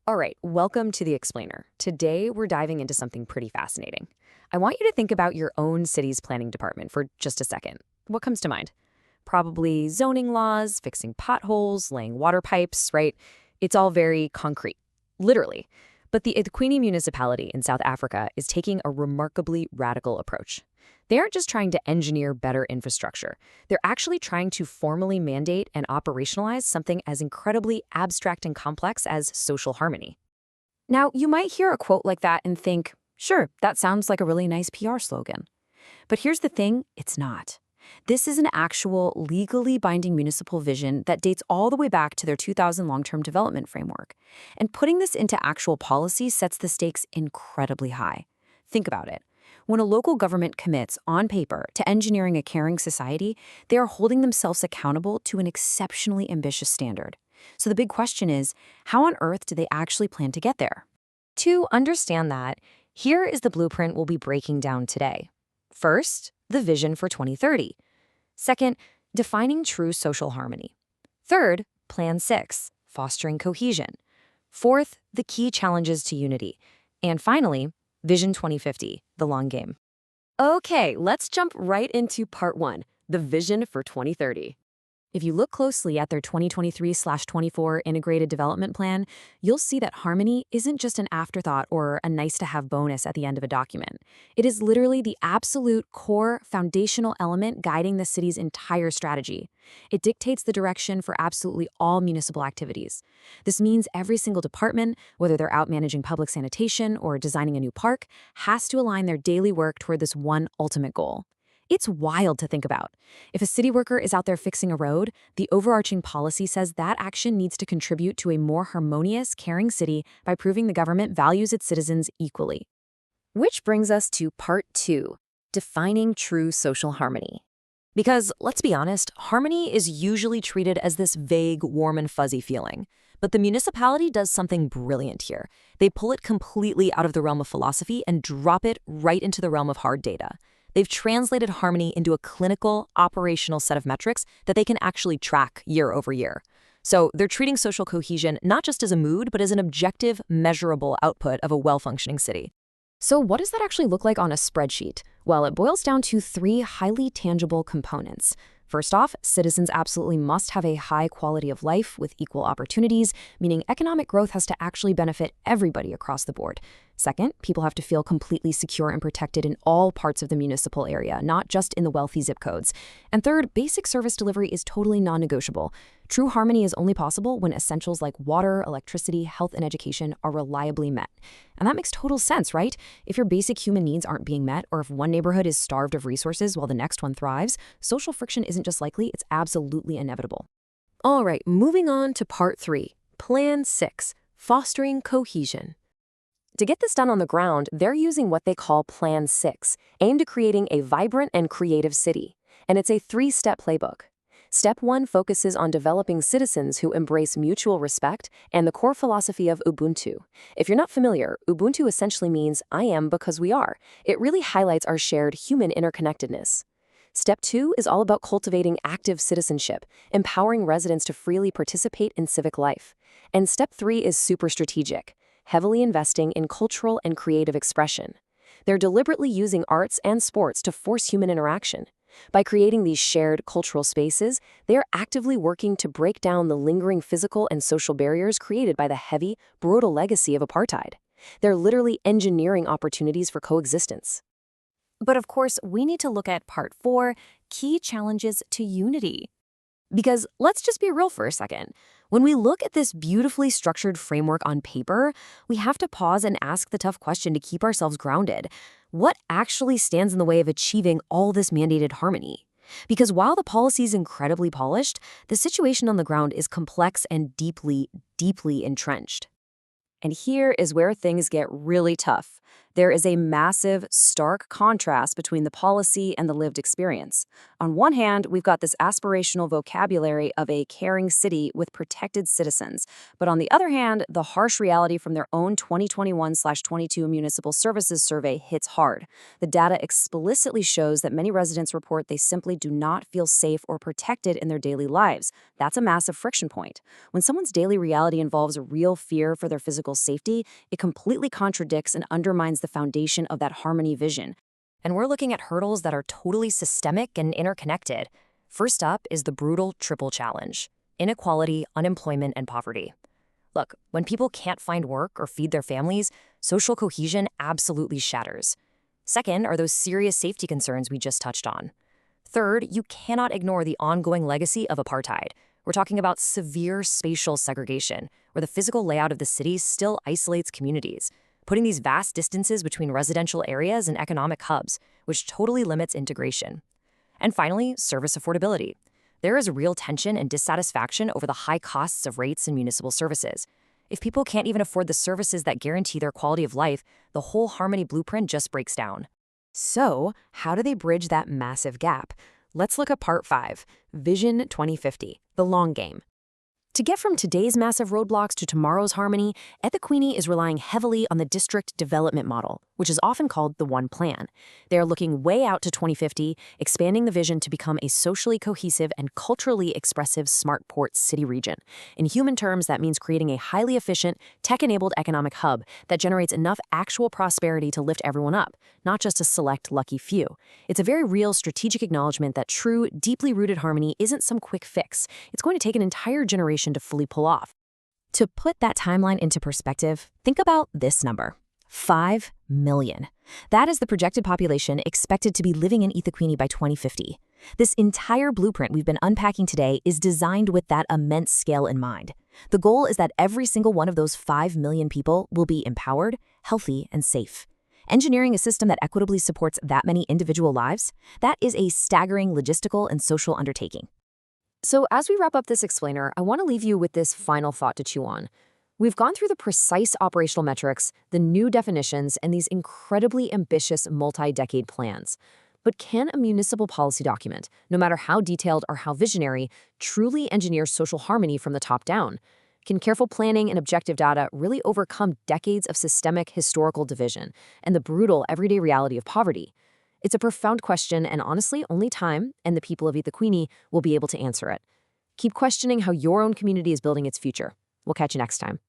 All right, welcome to The Explainer. Today, we're diving into something pretty fascinating. I want you to think about your own city's planning department for just a second. What comes to mind? Probably zoning laws, fixing potholes, laying water pipes, right? It's all very concrete, literally. But the eThekwini Municipality in South Africa is taking a remarkably radical approach. They aren't just trying to engineer better infrastructure. They're actually trying to formally mandate and operationalize something as incredibly abstract and complex as social harmony. Now, you might hear a quote like that and think, sure, that sounds like a really nice PR slogan. But here's the thing, it's not. This is an actual, legally binding municipal vision that dates all the way back to their 2000 long-term development framework. And putting this into actual policy sets the stakes incredibly high. Think about it. When a local government commits, on paper, to engineering a caring society, they are holding themselves accountable to an exceptionally ambitious standard. So the big question is, how on earth do they actually plan to get there? To understand that, here is the blueprint we'll be breaking down today. First, the vision for 2030. Second, defining true social harmony. Third, Plan 6, fostering cohesion. Fourth, the key challenges to unity. And finally, Vision 2050, the long game. Okay, let's jump right into part one, the vision for 2030. If you look closely at their 2023/24 Integrated Development Plan, you'll see that harmony isn't just an afterthought or a nice-to-have bonus at the end of a document. It is literally the absolute core, foundational element guiding the city's entire strategy. It dictates the direction for absolutely all municipal activities. This means every single department, whether they're out managing public sanitation or designing a new park, has to align their daily work toward this one ultimate goal. It's wild to think about. If a city worker is out there fixing a road, the overarching policy says that action needs to contribute to a more harmonious, caring city by proving the government values its citizens equally. Which brings us to part two, defining true social harmony. Because, let's be honest, harmony is usually treated as this vague, warm and fuzzy feeling. But the municipality does something brilliant here. They pull it completely out of the realm of philosophy and drop it right into the realm of hard data. They've translated harmony into a clinical, operational set of metrics that they can actually track year over year. So they're treating social cohesion not just as a mood, but as an objective, measurable output of a well-functioning city. So what does that actually look like on a spreadsheet? Well, it boils down to three highly tangible components. First off, citizens absolutely must have a high quality of life with equal opportunities, meaning economic growth has to actually benefit everybody across the board. Second, people have to feel completely secure and protected in all parts of the municipal area, not just in the wealthy zip codes. And third, basic service delivery is totally non-negotiable. True harmony is only possible when essentials like water, electricity, health, and education are reliably met. And that makes total sense, right? If your basic human needs aren't being met, or if one neighborhood is starved of resources while the next one thrives, social friction isn't just likely, it's absolutely inevitable. All right, moving on to part three, Plan 6, fostering cohesion. To get this done on the ground, they're using what they call Plan 6, aimed at creating a vibrant and creative city. And it's a three-step playbook. Step 1 focuses on developing citizens who embrace mutual respect and the core philosophy of Ubuntu. If you're not familiar, Ubuntu essentially means I am because we are. It really highlights our shared human interconnectedness. Step 2 is all about cultivating active citizenship, empowering residents to freely participate in civic life. And Step 3 is super strategic, heavily investing in cultural and creative expression. They're deliberately using arts and sports to force human interaction. By creating these shared cultural spaces, they are actively working to break down the lingering physical and social barriers created by the heavy, brutal legacy of apartheid. They're literally engineering opportunities for coexistence. But of course, we need to look at part 4, key challenges to unity. Because let's just be real for a second. When we look at this beautifully structured framework on paper, we have to pause and ask the tough question to keep ourselves grounded. What actually stands in the way of achieving all this mandated harmony? Because while the policy is incredibly polished, the situation on the ground is complex and deeply, deeply entrenched. And here is where things get really tough. There is a massive, stark contrast between the policy and the lived experience. On one hand, we've got this aspirational vocabulary of a caring city with protected citizens. But on the other hand, the harsh reality from their own 2021/22 Municipal Services Survey hits hard. The data explicitly shows that many residents report they simply do not feel safe or protected in their daily lives. That's a massive friction point. When someone's daily reality involves a real fear for their physical safety, it completely contradicts and undermines the foundation of that harmony vision. And we're looking at hurdles that are totally systemic and interconnected. First up is the brutal triple challenge: inequality, unemployment, and poverty. Look, when people can't find work or feed their families, social cohesion absolutely shatters. Second are those serious safety concerns we just touched on. Third, you cannot ignore the ongoing legacy of apartheid. We're talking about severe spatial segregation, where the physical layout of the city still isolates communities, putting these vast distances between residential areas and economic hubs, which totally limits integration. And finally, service affordability. There is real tension and dissatisfaction over the high costs of rates in municipal services. If people can't even afford the services that guarantee their quality of life, the whole harmony blueprint just breaks down. So, how do they bridge that massive gap? Let's look at Part 5, Vision 2050, the long game. To get from today's massive roadblocks to tomorrow's harmony, eThekwini is relying heavily on the district development model, which is often called the One Plan. They are looking way out to 2050, expanding the vision to become a socially cohesive and culturally expressive smart port city region. In human terms, that means creating a highly efficient, tech-enabled economic hub that generates enough actual prosperity to lift everyone up, not just a select lucky few. It's a very real strategic acknowledgement that true, deeply rooted harmony isn't some quick fix. It's going to take an entire generation to fully pull off. To put that timeline into perspective, think about this number: 5 million. That is the projected population expected to be living in eThekwini by 2050. This entire blueprint we've been unpacking today is designed with that immense scale in mind. The goal is that every single one of those 5 million people will be empowered, healthy, and safe. Engineering a system that equitably supports that many individual lives, that is a staggering logistical and social undertaking. So as we wrap up this explainer, I want to leave you with this final thought to chew on. We've gone through the precise operational metrics, the new definitions, and these incredibly ambitious multi-decade plans. But can a municipal policy document, no matter how detailed or how visionary, truly engineer social harmony from the top down? Can careful planning and objective data really overcome decades of systemic historical division and the brutal everyday reality of poverty? It's a profound question, and honestly, only time and the people of eThekwini will be able to answer it. Keep questioning how your own community is building its future. We'll catch you next time.